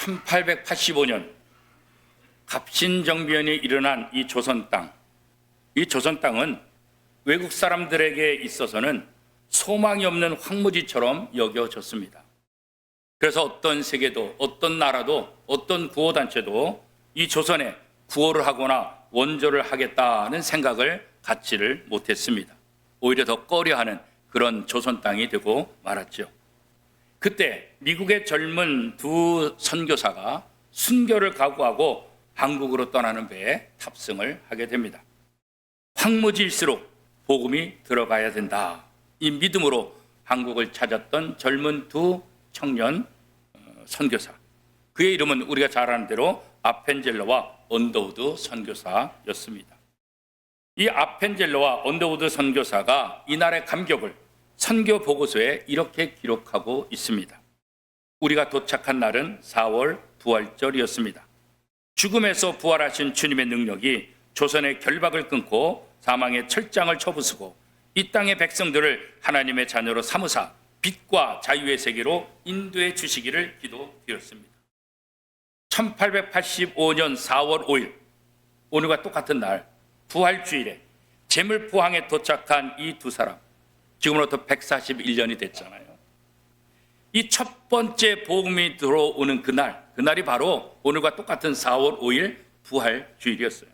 1885년 갑신정변이 일어난 이 조선 땅, 이 조선 땅은 외국 사람들에게 있어서는 소망이 없는 황무지처럼 여겨졌습니다. 그래서 어떤 세계도, 어떤 나라도, 어떤 구호단체도 이 조선에 구호를 하거나 원조를 하겠다는 생각을 갖지를 못했습니다. 오히려 더 꺼려하는 그런 조선 땅이 되고 말았죠. 그때 미국의 젊은 두 선교사가 순교를 각오하고 한국으로 떠나는 배에 탑승을 하게 됩니다. 황무지일수록 복음이 들어가야 된다. 이 믿음으로 한국을 찾았던 젊은 두 청년 선교사. 그의 이름은 우리가 잘 아는 대로 아펜젤러와 언더우드 선교사였습니다. 이 아펜젤러와 언더우드 선교사가 이날의 감격을 선교 보고서에 이렇게 기록하고 있습니다. 우리가 도착한 날은 4월 부활절이었습니다. 죽음에서 부활하신 주님의 능력이 조선의 결박을 끊고 사망의 철장을 쳐부수고 이 땅의 백성들을 하나님의 자녀로 삼으사 빛과 자유의 세계로 인도해 주시기를 기도드렸습니다. 1885년 4월 5일 오늘과 똑같은 날 부활주일에 제물포항에 도착한 이 두 사람, 지금으로부터 141년이 됐잖아요. 이 첫 번째 복음이 들어오는 그날이 바로 오늘과 똑같은 4월 5일 부활주일이었어요.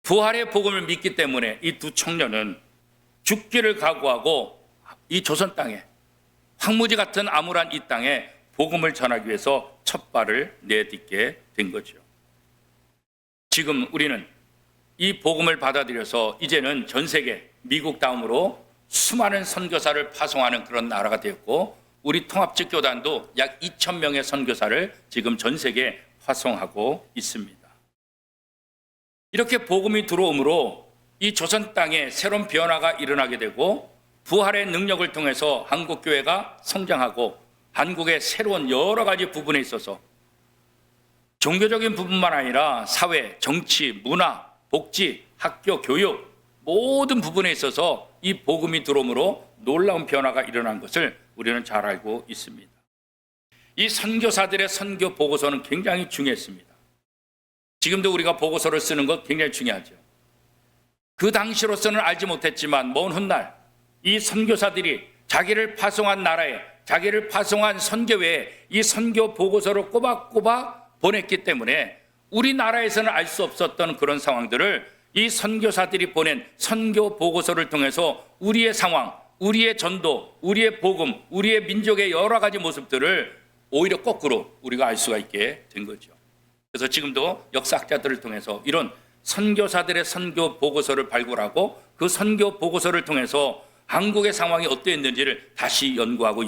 부활의 복음을 믿기 때문에 이 두 청년은 죽기를 각오하고 이 조선 땅에, 황무지 같은 암울한 이 땅에 복음을 전하기 위해서 첫 발을 내딛게 된 거죠. 지금 우리는 이 복음을 받아들여서 이제는 전 세계, 미국 다음으로 수많은 선교사를 파송하는 그런 나라가 되었고, 우리 통합적 교단도 약 2,000명의 선교사를 지금 전 세계에 파송하고 있습니다. 이렇게 복음이 들어오므로 이 조선 땅에 새로운 변화가 일어나게 되고 부활의 능력을 통해서 한국교회가 성장하고 한국의 새로운 여러 가지 부분에 있어서 종교적인 부분만 아니라 사회, 정치, 문화, 복지, 학교, 교육 모든 부분에 있어서 이 복음이 들어오므로 놀라운 변화가 일어난 것을 우리는 잘 알고 있습니다. 이 선교사들의 선교 보고서는 굉장히 중요했습니다. 지금도 우리가 보고서를 쓰는 것 굉장히 중요하죠. 그 당시로서는 알지 못했지만 먼 훗날 이 선교사들이 자기를 파송한 나라에, 자기를 파송한 선교회에 이 선교 보고서를 꼬박꼬박 보냈기 때문에 우리나라에서는 알 수 없었던 그런 상황들을 이 선교사들이 보낸 선교 보고서를 통해서 우리의 상황, 우리의 전도, 우리의 복음, 우리의 민족의 여러 가지 모습들을 오히려 거꾸로 우리가 알 수가 있게 된 거죠. 그래서 지금도 역사학자들을 통해서 이런 선교사들의 선교 보고서를 발굴하고 그 선교 보고서를 통해서 한국의 상황이 어떠했는지를 다시 연구하고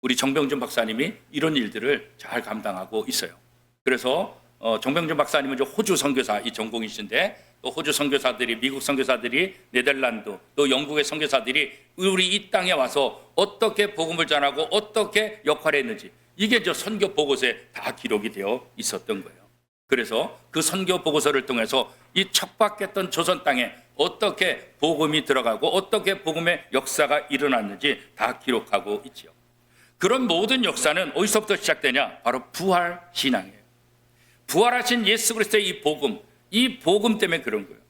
우리 정병준 박사님이 이런 일들을 잘 감당하고 있어요. 그래서 정병준 박사님은 호주 선교사 이 전공이신데, 또 호주 선교사들이, 미국 선교사들이, 네덜란드, 또 영국의 선교사들이 우리 이 땅에 와서 어떻게 복음을 전하고 어떻게 역할을 했는지, 이게 선교 보고서에 다 기록이 되어 있었던 거예요. 그래서 그 선교 보고서를 통해서 이 척박했던 조선 땅에 어떻게 복음이 들어가고 어떻게 복음의 역사가 일어났는지 다 기록하고 있죠. 그런 모든 역사는 어디서부터 시작되냐? 바로 부활 신앙이에요. 부활하신 예수 그리스도의 이 복음 때문에 그런 거예요.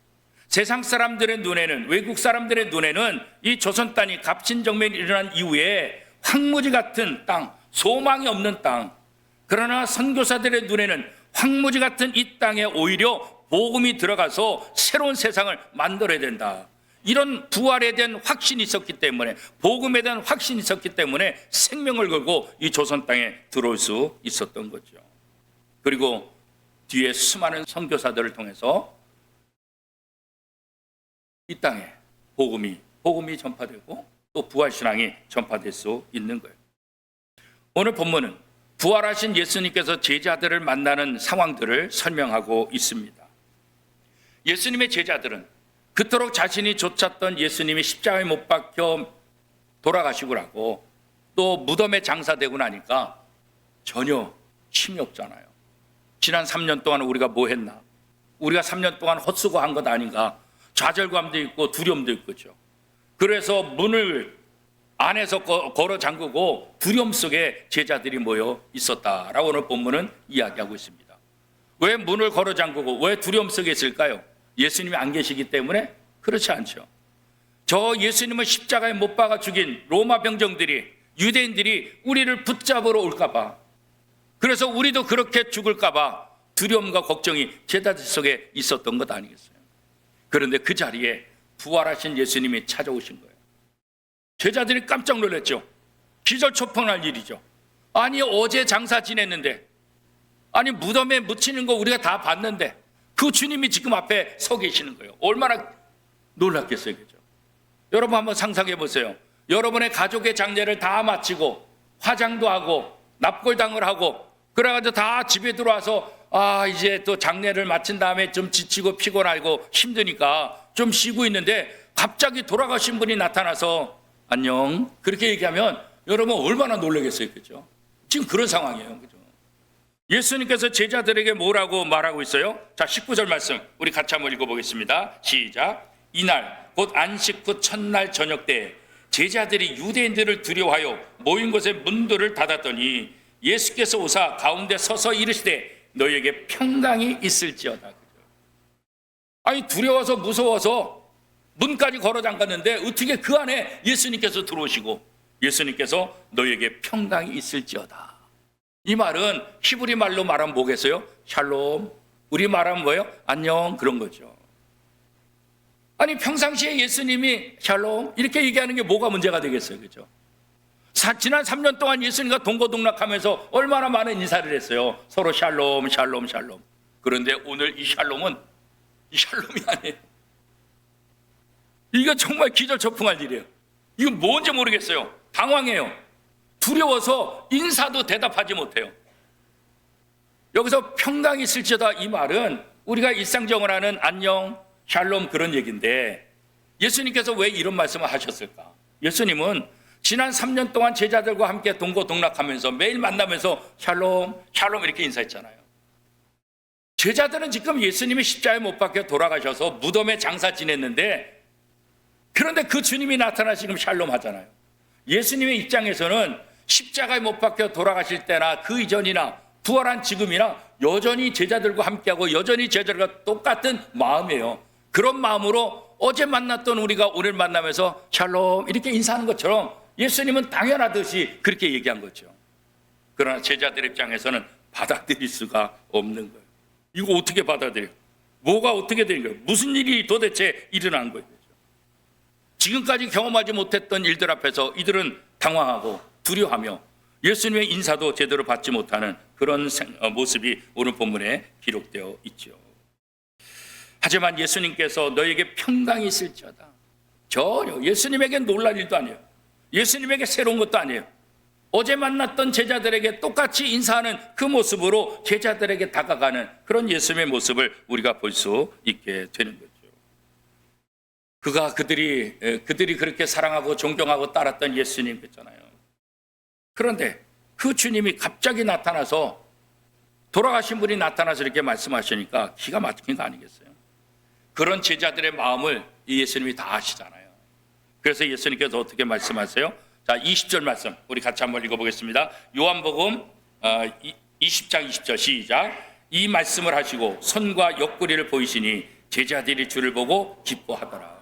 세상 사람들의 눈에는, 외국 사람들의 눈에는 이 조선 땅이 갑신정변이 일어난 이후에 황무지 같은 땅, 소망이 없는 땅, 그러나 선교사들의 눈에는 황무지 같은 이 땅에 오히려 복음이 들어가서 새로운 세상을 만들어야 된다. 이런 부활에 대한 확신이 있었기 때문에, 복음에 대한 확신이 있었기 때문에 생명을 걸고 이 조선 땅에 들어올 수 있었던 거죠. 그리고 뒤에 수많은 선교사들을 통해서 이 땅에 복음이 전파되고 또 부활신앙이 전파될 수 있는 거예요. 오늘 본문은 부활하신 예수님께서 제자들을 만나는 상황들을 설명하고 있습니다. 예수님의 제자들은 그토록 자신이 좇았던 예수님이 십자가에 못 박혀 돌아가시고 나고 또 무덤에 장사되고 나니까 전혀 힘이 없잖아요. 지난 3년 동안 우리가 뭐 했나? 우리가 3년 동안 헛수고한 것 아닌가? 좌절감도 있고 두려움도 있고죠. 그래서 문을 안에서 걸어 잠그고 두려움 속에 제자들이 모여 있었다라고 오늘 본문은 이야기하고 있습니다. 왜 문을 걸어 잠그고 왜 두려움 속에 있을까요? 예수님이 안 계시기 때문에? 그렇지 않죠. 저 예수님을 십자가에 못 박아 죽인 로마 병정들이, 유대인들이 우리를 붙잡으러 올까 봐, 그래서 우리도 그렇게 죽을까 봐 두려움과 걱정이 제자들 속에 있었던 것 아니겠어요? 그런데 그 자리에 부활하신 예수님이 찾아오신 거예요. 제자들이 깜짝 놀랐죠. 기절초풍할 일이죠. 아니 어제 장사 지냈는데, 아니 무덤에 묻히는 거 우리가 다 봤는데 그 주님이 지금 앞에 서 계시는 거예요. 얼마나 놀랐겠어요, 그죠? 여러분 한번 상상해 보세요. 여러분의 가족의 장례를 다 마치고 화장도 하고 납골당을 하고 그래가지고 다 집에 들어와서 이제 또 장례를 마친 다음에 좀 지치고 피곤하고 힘드니까 좀 쉬고 있는데 갑자기 돌아가신 분이 나타나서 안녕 그렇게 얘기하면 여러분 얼마나 놀라겠어요, 그죠? 지금 그런 상황이에요, 그죠? 예수님께서 제자들에게 뭐라고 말하고 있어요? 자, 19절 말씀 우리 같이 한번 읽어보겠습니다. 시작. 이날 곧 안식 후 첫날 저녁 때 제자들이 유대인들을 두려워하여 모인 곳에 문들을 닫았더니 예수께서 오사 가운데 서서 이르시되 너희에게 평강이 있을지어다. 아니 두려워서 무서워서 문까지 걸어 잠갔는데 어떻게 그 안에 예수님께서 들어오시고 예수님께서 너희에게 평강이 있을지어다. 이 말은 히브리 말로 말하면 뭐겠어요? 샬롬. 우리 말하면 뭐예요? 안녕, 그런 거죠. 아니 평상시에 예수님이 샬롬 이렇게 얘기하는 게 뭐가 문제가 되겠어요, 그죠? 지난 3년 동안 예수님과 동고동락하면서 얼마나 많은 인사를 했어요. 서로 샬롬 샬롬 샬롬. 그런데 오늘 이 샬롬이 아니에요. 이거 정말 기절초풍할 일이에요. 이거 뭔지 모르겠어요. 당황해요. 두려워서 인사도 대답하지 못해요. 여기서 평강이 있을지어다 이 말은 우리가 일상적으로 하는 안녕 샬롬 그런 얘기인데 예수님께서 왜 이런 말씀을 하셨을까? 예수님은 지난 3년 동안 제자들과 함께 동고동락하면서 매일 만나면서 샬롬 샬롬 이렇게 인사했잖아요. 제자들은 지금 예수님이 십자가에 못 박혀 돌아가셔서 무덤에 장사 지냈는데 그런데 그 주님이 나타나 지금 샬롬 하잖아요. 예수님의 입장에서는 십자가에 못 박혀 돌아가실 때나 그 이전이나 부활한 지금이나 여전히 제자들과 함께하고 여전히 제자들과 똑같은 마음이에요. 그런 마음으로 어제 만났던 우리가 오늘 만나면서 샬롬 이렇게 인사하는 것처럼 예수님은 당연하듯이 그렇게 얘기한 거죠. 그러나 제자들 입장에서는 받아들일 수가 없는 거예요. 이거 어떻게 받아들여요? 뭐가 어떻게 된 거예요? 무슨 일이 도대체 일어난 거예요? 지금까지 경험하지 못했던 일들 앞에서 이들은 당황하고 두려워하며 예수님의 인사도 제대로 받지 못하는 그런 모습이 오늘 본문에 기록되어 있죠. 하지만 예수님께서 너에게 평강이 있을지어다. 전혀 예수님에게 놀랄 일도 아니에요. 예수님에게 새로운 것도 아니에요. 어제 만났던 제자들에게 똑같이 인사하는 그 모습으로 제자들에게 다가가는 그런 예수님의 모습을 우리가 볼 수 있게 되는 거죠. 그들이 그렇게 사랑하고 존경하고 따랐던 예수님 있잖아요. 그런데 그 주님이 갑자기 나타나서 돌아가신 분이 나타나서 이렇게 말씀하시니까 기가 막힌 거 아니겠어요? 그런 제자들의 마음을 이 예수님이 다 아시잖아요. 그래서 예수님께서 어떻게 말씀하세요? 자, 20절 말씀 우리 같이 한번 읽어보겠습니다. 요한복음 20장 20절 시작. 이 말씀을 하시고 손과 옆구리를 보이시니 제자들이 주를 보고 기뻐하더라.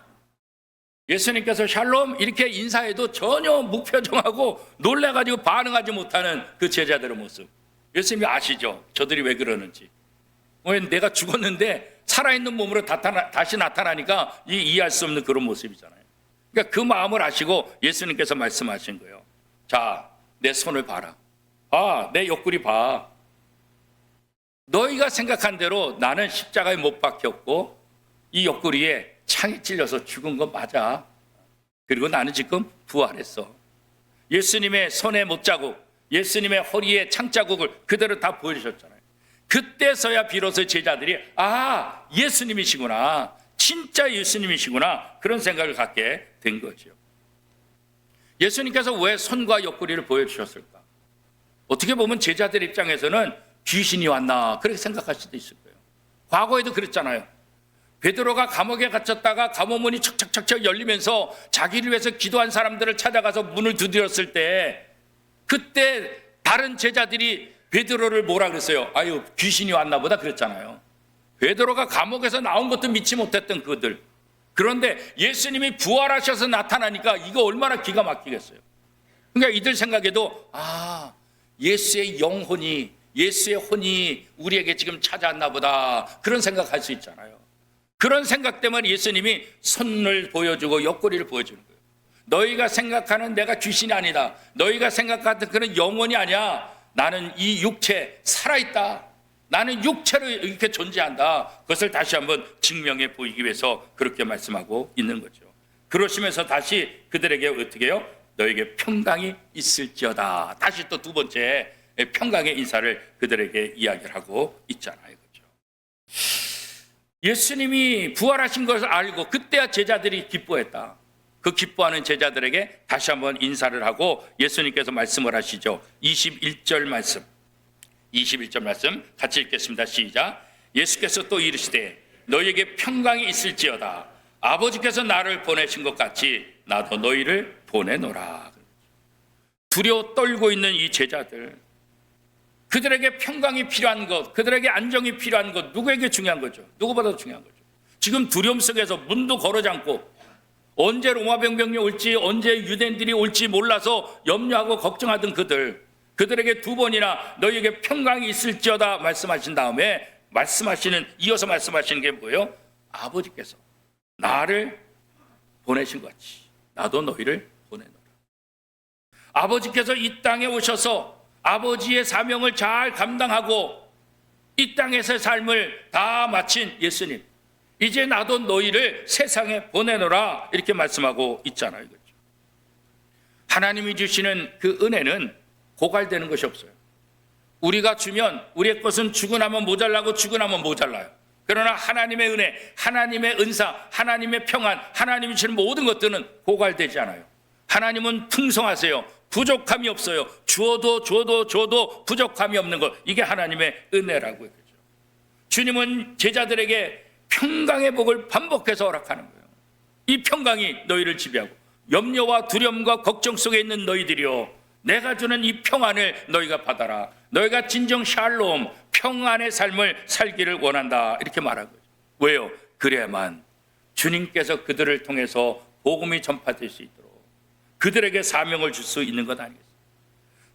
예수님께서 샬롬 이렇게 인사해도 전혀 무표정하고 놀래가지고 반응하지 못하는 그 제자들의 모습. 예수님이 아시죠? 저들이 왜 그러는지. 왜 내가 죽었는데 살아있는 몸으로 다시 나타나니까 이해할 수 없는 그런 모습이잖아요. 그러니까 그 마음을 아시고 예수님께서 말씀하신 거예요. 자, 내 손을 봐라. 내 옆구리 봐. 너희가 생각한 대로 나는 십자가에 못 박혔고 이 옆구리에 창이 찔려서 죽은 거 맞아. 그리고 나는 지금 부활했어. 예수님의 손에 못자국, 예수님의 허리에 창자국을 그대로 다 보여주셨잖아요. 그때서야 비로소 제자들이 예수님이시구나, 진짜 예수님이시구나, 그런 생각을 갖게 된 거죠. 예수님께서 왜 손과 옆구리를 보여주셨을까? 어떻게 보면 제자들 입장에서는 귀신이 왔나 그렇게 생각할 수도 있을 거예요. 과거에도 그랬잖아요. 베드로가 감옥에 갇혔다가 감옥 문이 척척척척 열리면서 자기를 위해서 기도한 사람들을 찾아가서 문을 두드렸을 때 그때 다른 제자들이 베드로를 뭐라 그랬어요? 아유, 귀신이 왔나 보다 그랬잖아요. 베드로가 감옥에서 나온 것도 믿지 못했던 그들. 그런데 예수님이 부활하셔서 나타나니까 이거 얼마나 기가 막히겠어요. 그러니까 이들 생각에도 예수의 영혼이, 예수의 혼이 우리에게 지금 찾아왔나 보다, 그런 생각할 수 있잖아요. 그런 생각 때문에 예수님이 손을 보여주고 옆구리를 보여주는 거예요. 너희가 생각하는 내가 귀신이 아니다. 너희가 생각하는 그런 영혼이 아니야. 나는 이 육체 살아있다. 나는 육체로 이렇게 존재한다. 그것을 다시 한번 증명해 보이기 위해서 그렇게 말씀하고 있는 거죠. 그러시면서 다시 그들에게 어떻게 해요? 너에게 평강이 있을지어다. 다시 또 두 번째 평강의 인사를 그들에게 이야기를 하고 있잖아요. 그렇죠? 예수님이 부활하신 것을 알고 그때야 제자들이 기뻐했다. 그 기뻐하는 제자들에게 다시 한번 인사를 하고 예수님께서 말씀을 하시죠. 21절 말씀 같이 읽겠습니다. 시작. 예수께서 또 이르시되 너희에게 평강이 있을지어다. 아버지께서 나를 보내신 것 같이 나도 너희를 보내노라. 두려워 떨고 있는 이 제자들, 그들에게 평강이 필요한 것, 그들에게 안정이 필요한 것, 누구에게 중요한 거죠? 누구보다도 중요한 거죠. 지금 두려움 속에서 문도 걸어지 않고 언제 로마 병병이 올지, 언제 유대인들이 올지 몰라서 염려하고 걱정하던 그들에게 두 번이나 너희에게 평강이 있을지어다 말씀하신 다음에 이어서 말씀하시는 게 뭐예요? 아버지께서 나를 보내신 것 같이 나도 너희를 보내노라. 아버지께서 이 땅에 오셔서 아버지의 사명을 잘 감당하고 이 땅에서의 삶을 다 마친 예수님, 이제 나도 너희를 세상에 보내노라 이렇게 말씀하고 있잖아요. 그렇죠? 하나님이 주시는 그 은혜는 고갈되는 것이 없어요. 우리가 주면 우리의 것은 주고 나면 모자라고 주고 나면 모자라요. 그러나 하나님의 은혜, 하나님의 은사, 하나님의 평안, 하나님이 주시는 모든 것들은 고갈되지 않아요. 하나님은 풍성하세요. 부족함이 없어요. 주어도 부족함이 없는 것, 이게 하나님의 은혜라고 그러죠. 주님은 제자들에게 평강의 복을 반복해서 허락하는 거예요. 이 평강이 너희를 지배하고 염려와 두려움과 걱정 속에 있는 너희들이요, 내가 주는 이 평안을 너희가 받아라. 너희가 진정 샬롬, 평안의 삶을 살기를 원한다 이렇게 말한 거죠. 왜요? 그래야만 주님께서 그들을 통해서 복음이 전파될 수 있도록 그들에게 사명을 줄 수 있는 것 아니겠어요?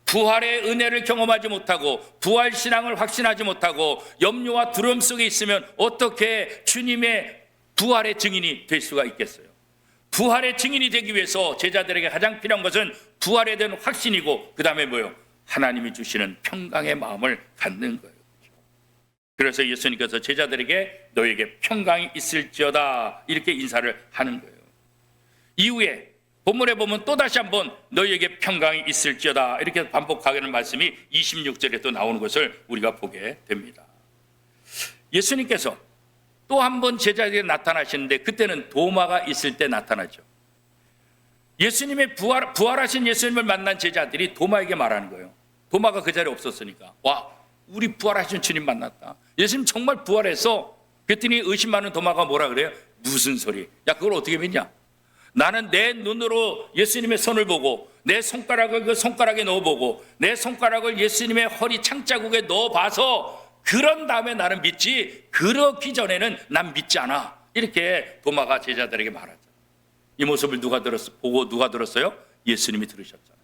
부활의 은혜를 경험하지 못하고 부활 신앙을 확신하지 못하고 염려와 두려움 속에 있으면 어떻게 주님의 부활의 증인이 될 수가 있겠어요? 부활의 증인이 되기 위해서 제자들에게 가장 필요한 것은 부활에 대한 확신이고, 그 다음에 뭐예요? 하나님이 주시는 평강의 마음을 갖는 거예요. 그래서 예수님께서 제자들에게 너에게 평강이 있을지어다 이렇게 인사를 하는 거예요. 이후에 본문에 보면 또다시 한번 너희에게 평강이 있을지어다 이렇게 반복하는 말씀이 26절에 또 나오는 것을 우리가 보게 됩니다. 예수님께서 또 한 번 제자들에게 나타나시는데 그때는 도마가 있을 때 나타나죠. 예수님의 부활하신 예수님을 만난 제자들이 도마에게 말하는 거예요. 도마가 그 자리에 없었으니까. 와, 우리 부활하신 주님 만났다. 예수님 정말 부활했어. 그랬더니 의심 많은 도마가 뭐라 그래요? 무슨 소리? 야, 그걸 어떻게 믿냐? 나는 내 눈으로 예수님의 손을 보고 내 손가락을 그 손가락에 넣어보고 내 손가락을 예수님의 허리 창자국에 넣어봐서 그런 다음에 나는 믿지, 그러기 전에는 난 믿지 않아. 이렇게 도마가 제자들에게 말하죠. 이 모습을 누가 들었어요? 예수님이 들으셨잖아요.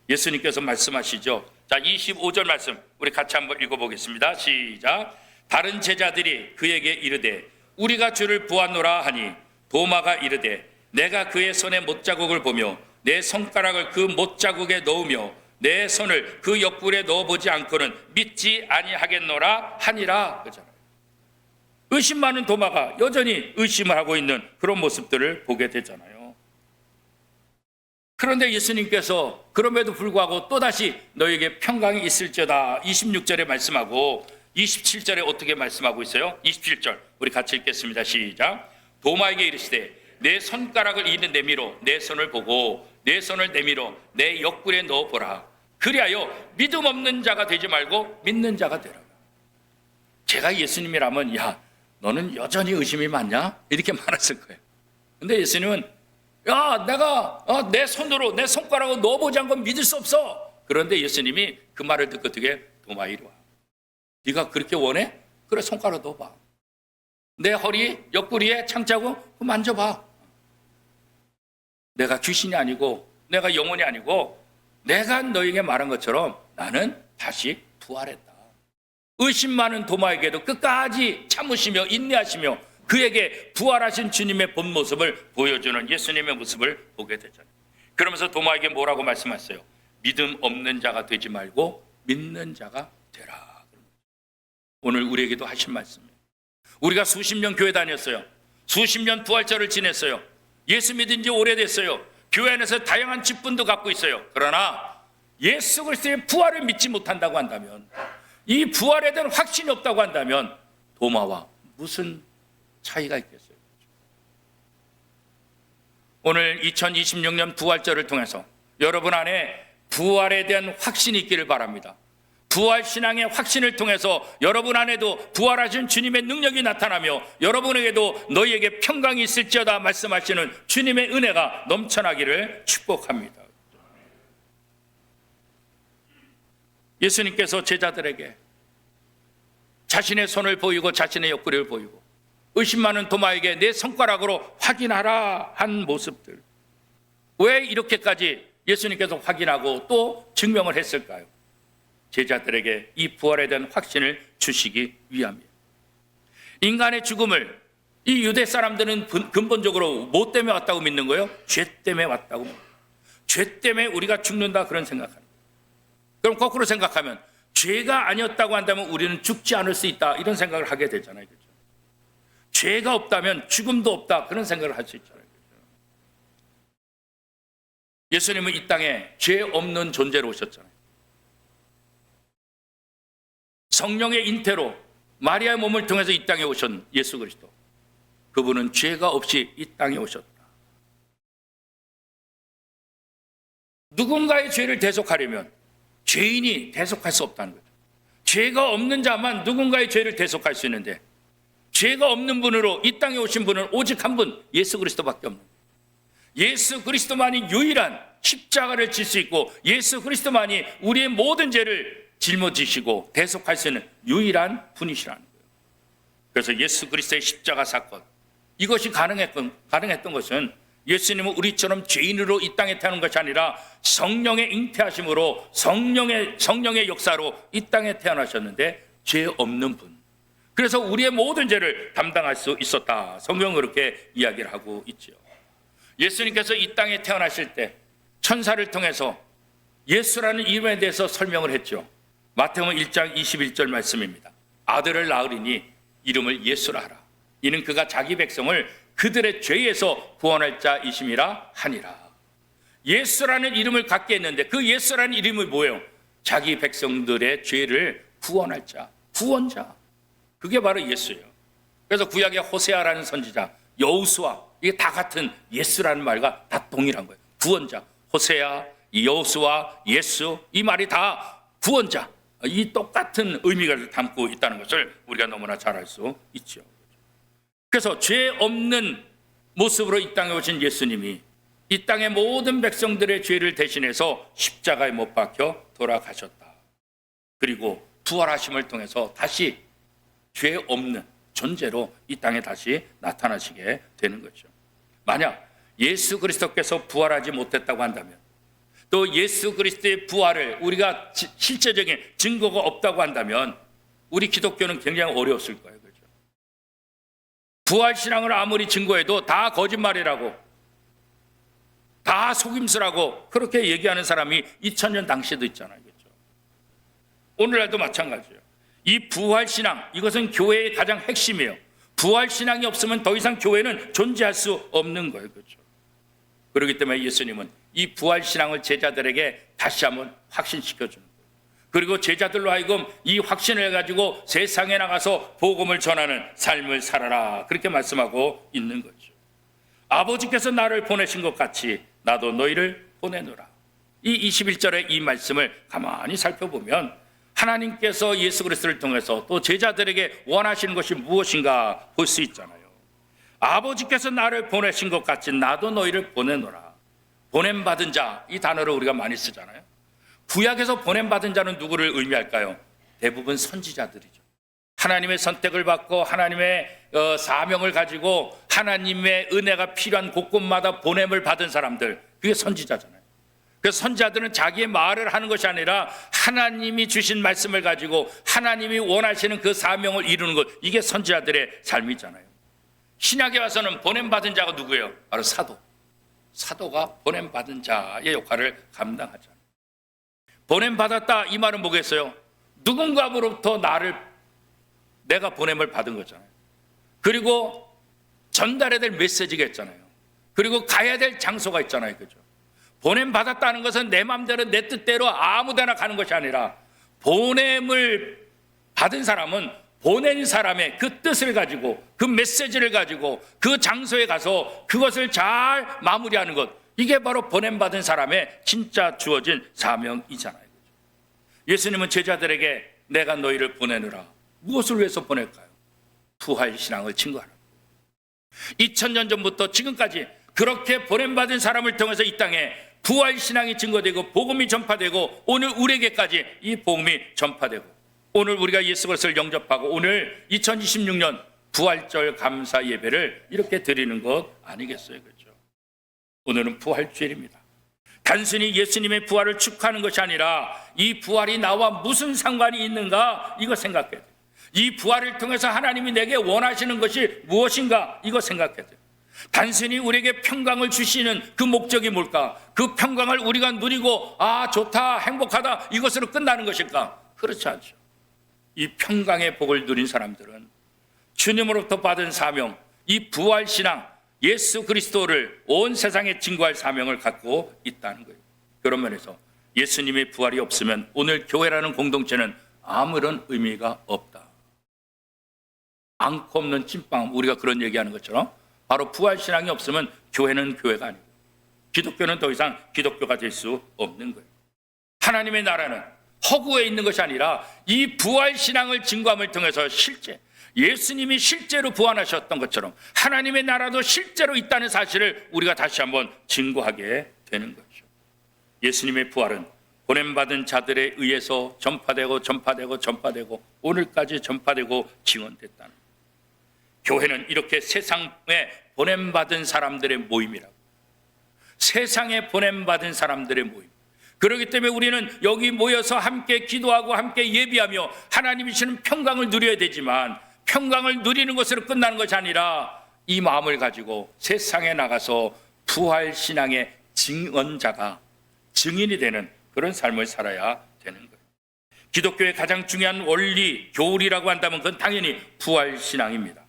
예수님께서 말씀하시죠. 자, 25절 말씀 우리 같이 한번 읽어보겠습니다. 시작. 다른 제자들이 그에게 이르되 우리가 주를 보았노라 하니 도마가 이르되 내가 그의 손에 못자국을 보며 내 손가락을 그 못자국에 넣으며 내 손을 그 옆구리에 넣어보지 않고는 믿지 아니하겠노라 하니라. 그렇잖아요. 의심 많은 도마가 여전히 의심을 하고 있는 그런 모습들을 보게 되잖아요. 그런데 예수님께서 그럼에도 불구하고 또다시 너에게 평강이 있을지어다 26절에 말씀하고 27절에 어떻게 말씀하고 있어요? 27절 우리 같이 읽겠습니다. 시작. 도마에게 이르시되 내 손가락을 이는 내밀어 내 손을 보고 내 손을 내밀어 내 옆구리에 넣어보라. 그리하여 믿음 없는 자가 되지 말고 믿는 자가 되라. 제가 예수님이라면 야, 너는 여전히 의심이 많냐? 이렇게 말했을 거예요. 근데 예수님은 야, 내가 내 손으로 내 손가락으로 넣어보지 않고 믿을 수 없어. 그런데 예수님이 그 말을 듣고 어떻게 도마 이리 와. 네가 그렇게 원해? 그래, 손가락 넣어봐. 내 허리 옆구리에 창자고 만져봐. 내가 귀신이 아니고 내가 영혼이 아니고 내가 너에게 말한 것처럼 나는 다시 부활했다. 의심 많은 도마에게도 끝까지 참으시며 인내하시며 그에게 부활하신 주님의 본 모습을 보여주는 예수님의 모습을 보게 되잖아요. 그러면서 도마에게 뭐라고 말씀하셨어요? 믿음 없는 자가 되지 말고 믿는 자가 되라. 오늘 우리에게도 하신 말씀이에요. 우리가 수십 년 교회 다녔어요. 수십 년 부활절을 지냈어요. 예수 믿은 지 오래됐어요. 교회 안에서 다양한 직분도 갖고 있어요. 그러나 예수 그리스도의 부활을 믿지 못한다고 한다면, 이 부활에 대한 확신이 없다고 한다면 도마와 무슨 차이가 있겠어요? 오늘 2026년 부활절을 통해서 여러분 안에 부활에 대한 확신이 있기를 바랍니다. 부활 신앙의 확신을 통해서 여러분 안에도 부활하신 주님의 능력이 나타나며 여러분에게도 너희에게 평강이 있을지어다 말씀하시는 주님의 은혜가 넘쳐나기를 축복합니다. 예수님께서 제자들에게 자신의 손을 보이고 자신의 옆구리를 보이고 의심 많은 도마에게 내 손가락으로 확인하라 한 모습들, 왜 이렇게까지 예수님께서 확인하고 또 증명을 했을까요? 제자들에게 이 부활에 대한 확신을 주시기 위함이에요. 인간의 죽음을 이 유대 사람들은 근본적으로 뭐 때문에 왔다고 믿는 거예요? 죄 때문에 왔다고 믿는 거예요. 죄 때문에 우리가 죽는다 그런 생각하는 거예요. 그럼 거꾸로 생각하면 죄가 아니었다고 한다면 우리는 죽지 않을 수 있다 이런 생각을 하게 되잖아요. 그렇죠? 죄가 없다면 죽음도 없다 그런 생각을 할 수 있잖아요. 그렇죠? 예수님은 이 땅에 죄 없는 존재로 오셨잖아요. 성령의 잉태로 마리아의 몸을 통해서 이 땅에 오신 예수 그리스도, 그분은 죄가 없이 이 땅에 오셨다. 누군가의 죄를 대속하려면 죄인이 대속할 수 없다는 거죠. 죄가 없는 자만 누군가의 죄를 대속할 수 있는데, 죄가 없는 분으로 이 땅에 오신 분은 오직 한 분, 예수 그리스도밖에 없는 거예요. 예수 그리스도만이 유일한 십자가를 질 수 있고 예수 그리스도만이 우리의 모든 죄를 짊어지시고 대속할 수 있는 유일한 분이시라는 거예요. 그래서 예수 그리스도의 십자가 사건, 이것이 가능했던 것은 예수님은 우리처럼 죄인으로 이 땅에 태어난 것이 아니라 성령의 잉태하심으로 성령의 역사로 이 땅에 태어나셨는데 죄 없는 분. 그래서 우리의 모든 죄를 담당할 수 있었다. 성경은 그렇게 이야기를 하고 있죠. 예수님께서 이 땅에 태어나실 때 천사를 통해서 예수라는 이름에 대해서 설명을 했죠. 마태복음 1장 21절 말씀입니다. 아들을 낳으리니 이름을 예수라 하라. 이는 그가 자기 백성을 그들의 죄에서 구원할 자이심이라 하니라. 예수라는 이름을 갖게 했는데 그 예수라는 이름이 뭐예요? 자기 백성들의 죄를 구원할 자, 구원자. 그게 바로 예수예요. 그래서 구약의 호세아라는 선지자, 여호수아, 이게 다 같은 예수라는 말과 다 동일한 거예요. 구원자, 호세아, 여호수아, 예수, 이 말이 다 구원자, 이 똑같은 의미를 담고 있다는 것을 우리가 너무나 잘 알 수 있죠. 그래서 죄 없는 모습으로 이 땅에 오신 예수님이 이 땅의 모든 백성들의 죄를 대신해서 십자가에 못 박혀 돌아가셨다. 그리고 부활하심을 통해서 다시 죄 없는 존재로 이 땅에 다시 나타나시게 되는 거죠. 만약 예수 그리스도께서 부활하지 못했다고 한다면, 또 예수 그리스도의 부활을 우리가 실제적인 증거가 없다고 한다면 우리 기독교는 굉장히 어려웠을 거예요. 그렇죠? 부활신앙을 아무리 증거해도 다 거짓말이라고, 다 속임수라고 그렇게 얘기하는 사람이 2000년 당시에도 있잖아요. 그렇죠? 오늘날도 마찬가지예요. 이 부활신앙, 이것은 교회의 가장 핵심이에요. 부활신앙이 없으면 더 이상 교회는 존재할 수 없는 거예요. 그렇죠? 그렇기 때문에 예수님은 이 부활신앙을 제자들에게 다시 한번 확신시켜주는 거예요. 그리고 제자들로 하여금 이 확신을 가지고 세상에 나가서 복음을 전하는 삶을 살아라, 그렇게 말씀하고 있는 거죠. 아버지께서 나를 보내신 것 같이 나도 너희를 보내노라. 이 21절의 이 말씀을 가만히 살펴보면 하나님께서 예수 그리스도를 통해서 또 제자들에게 원하시는 것이 무엇인가 볼 수 있잖아요. 아버지께서 나를 보내신 것 같이 나도 너희를 보내노라. 보냄받은 자, 이 단어를 우리가 많이 쓰잖아요. 구약에서 보냄받은 자는 누구를 의미할까요? 대부분 선지자들이죠. 하나님의 선택을 받고 하나님의 사명을 가지고 하나님의 은혜가 필요한 곳곳마다 보냄을 받은 사람들, 그게 선지자잖아요. 그래서 선지자들은 자기의 말을 하는 것이 아니라 하나님이 주신 말씀을 가지고 하나님이 원하시는 그 사명을 이루는 것, 이게 선지자들의 삶이잖아요. 신약에 와서는 보냄받은 자가 누구예요? 바로 사도. 사도가 보냄받은 자의 역할을 감당하잖아요. 보냄받았다, 이 말은 뭐겠어요? 누군가로부터 내가 보냄을 받은 거잖아요. 그리고 전달해야 될 메시지가 있잖아요. 그리고 가야 될 장소가 있잖아요. 그죠? 보냄받았다는 것은 내 마음대로 내 뜻대로 아무데나 가는 것이 아니라 보냄을 받은 사람은 보낸 사람의 그 뜻을 가지고 그 메시지를 가지고 그 장소에 가서 그것을 잘 마무리하는 것, 이게 바로 보냄받은 사람의 진짜 주어진 사명이잖아요. 예수님은 제자들에게 내가 너희를 보내느라 무엇을 위해서 보낼까요? 부활신앙을 증거하는, 2000년 전부터 지금까지 그렇게 보냄받은 사람을 통해서 이 땅에 부활신앙이 증거되고 복음이 전파되고 오늘 우리에게까지 이 복음이 전파되고 오늘 우리가 예수 그리스도를 영접하고 오늘 2026년 부활절 감사 예배를 이렇게 드리는 것 아니겠어요? 그렇죠? 오늘은 부활주일입니다. 단순히 예수님의 부활을 축하하는 것이 아니라 이 부활이 나와 무슨 상관이 있는가, 이거 생각해야 돼요. 이 부활을 통해서 하나님이 내게 원하시는 것이 무엇인가, 이거 생각해야 돼요. 단순히 우리에게 평강을 주시는 그 목적이 뭘까? 그 평강을 우리가 누리고 좋다, 행복하다, 이것으로 끝나는 것일까? 그렇지 않죠. 이 평강의 복을 누린 사람들은 주님으로부터 받은 사명, 이 부활신앙, 예수 그리스도를 온 세상에 증거할 사명을 갖고 있다는 거예요. 그런 면에서 예수님의 부활이 없으면 오늘 교회라는 공동체는 아무런 의미가 없다. 많고 없는 찐빵, 우리가 그런 얘기하는 것처럼 바로 부활신앙이 없으면 교회는 교회가 아니고 기독교는 더 이상 기독교가 될 수 없는 거예요. 하나님의 나라는 허구에 있는 것이 아니라 이 부활신앙을 증거함을 통해서 실제 예수님이 실제로 부활하셨던 것처럼 하나님의 나라도 실제로 있다는 사실을 우리가 다시 한번 증거하게 되는 거죠. 예수님의 부활은 보냄받은 자들에 의해서 전파되고 오늘까지 전파되고 지원됐다는 거예요. 교회는 이렇게 세상에 보냄받은 사람들의 모임이라고. 세상에 보냄받은 사람들의 모임. 그렇기 때문에 우리는 여기 모여서 함께 기도하고 함께 예비하며 하나님이 주시는 평강을 누려야 되지만 평강을 누리는 것으로 끝나는 것이 아니라 이 마음을 가지고 세상에 나가서 부활신앙의 증언자가 증인이 되는 그런 삶을 살아야 되는 거예요. 기독교의 가장 중요한 원리, 교리라고 한다면 그건 당연히 부활신앙입니다.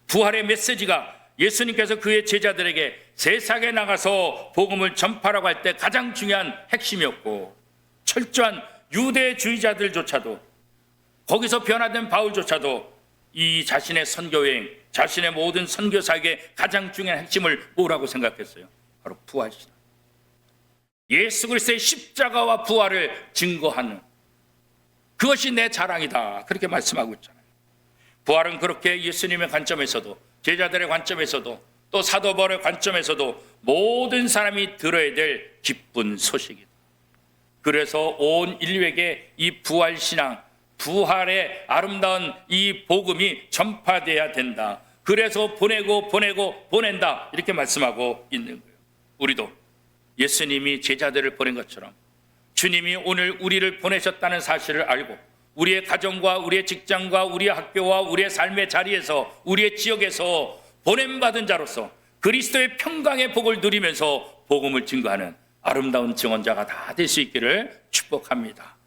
부활의 메시지가 예수님께서 그의 제자들에게 세상에 나가서 복음을 전파라고 할 때 가장 중요한 핵심이었고 철저한 유대주의자들조차도 거기서 변화된 바울조차도 이 자신의 선교여행, 자신의 모든 선교사에게 가장 중요한 핵심을 뭐라고 생각했어요? 바로 부활이다. 예수 그리스도의 십자가와 부활을 증거하는 그것이 내 자랑이다. 그렇게 말씀하고 있잖아요. 부활은 그렇게 예수님의 관점에서도 제자들의 관점에서도 또 사도 바울의 관점에서도 모든 사람이 들어야 될 기쁜 소식이다. 그래서 온 인류에게 이 부활신앙, 부활의 아름다운 이 복음이 전파돼야 된다. 그래서 보낸다. 이렇게 말씀하고 있는 거예요. 우리도 예수님이 제자들을 보낸 것처럼 주님이 오늘 우리를 보내셨다는 사실을 알고 우리의 가정과 우리의 직장과 우리의 학교와 우리의 삶의 자리에서 우리의 지역에서 보냄받은 자로서 그리스도의 평강의 복을 누리면서 복음을 증거하는 아름다운 증언자가 다 될 수 있기를 축복합니다.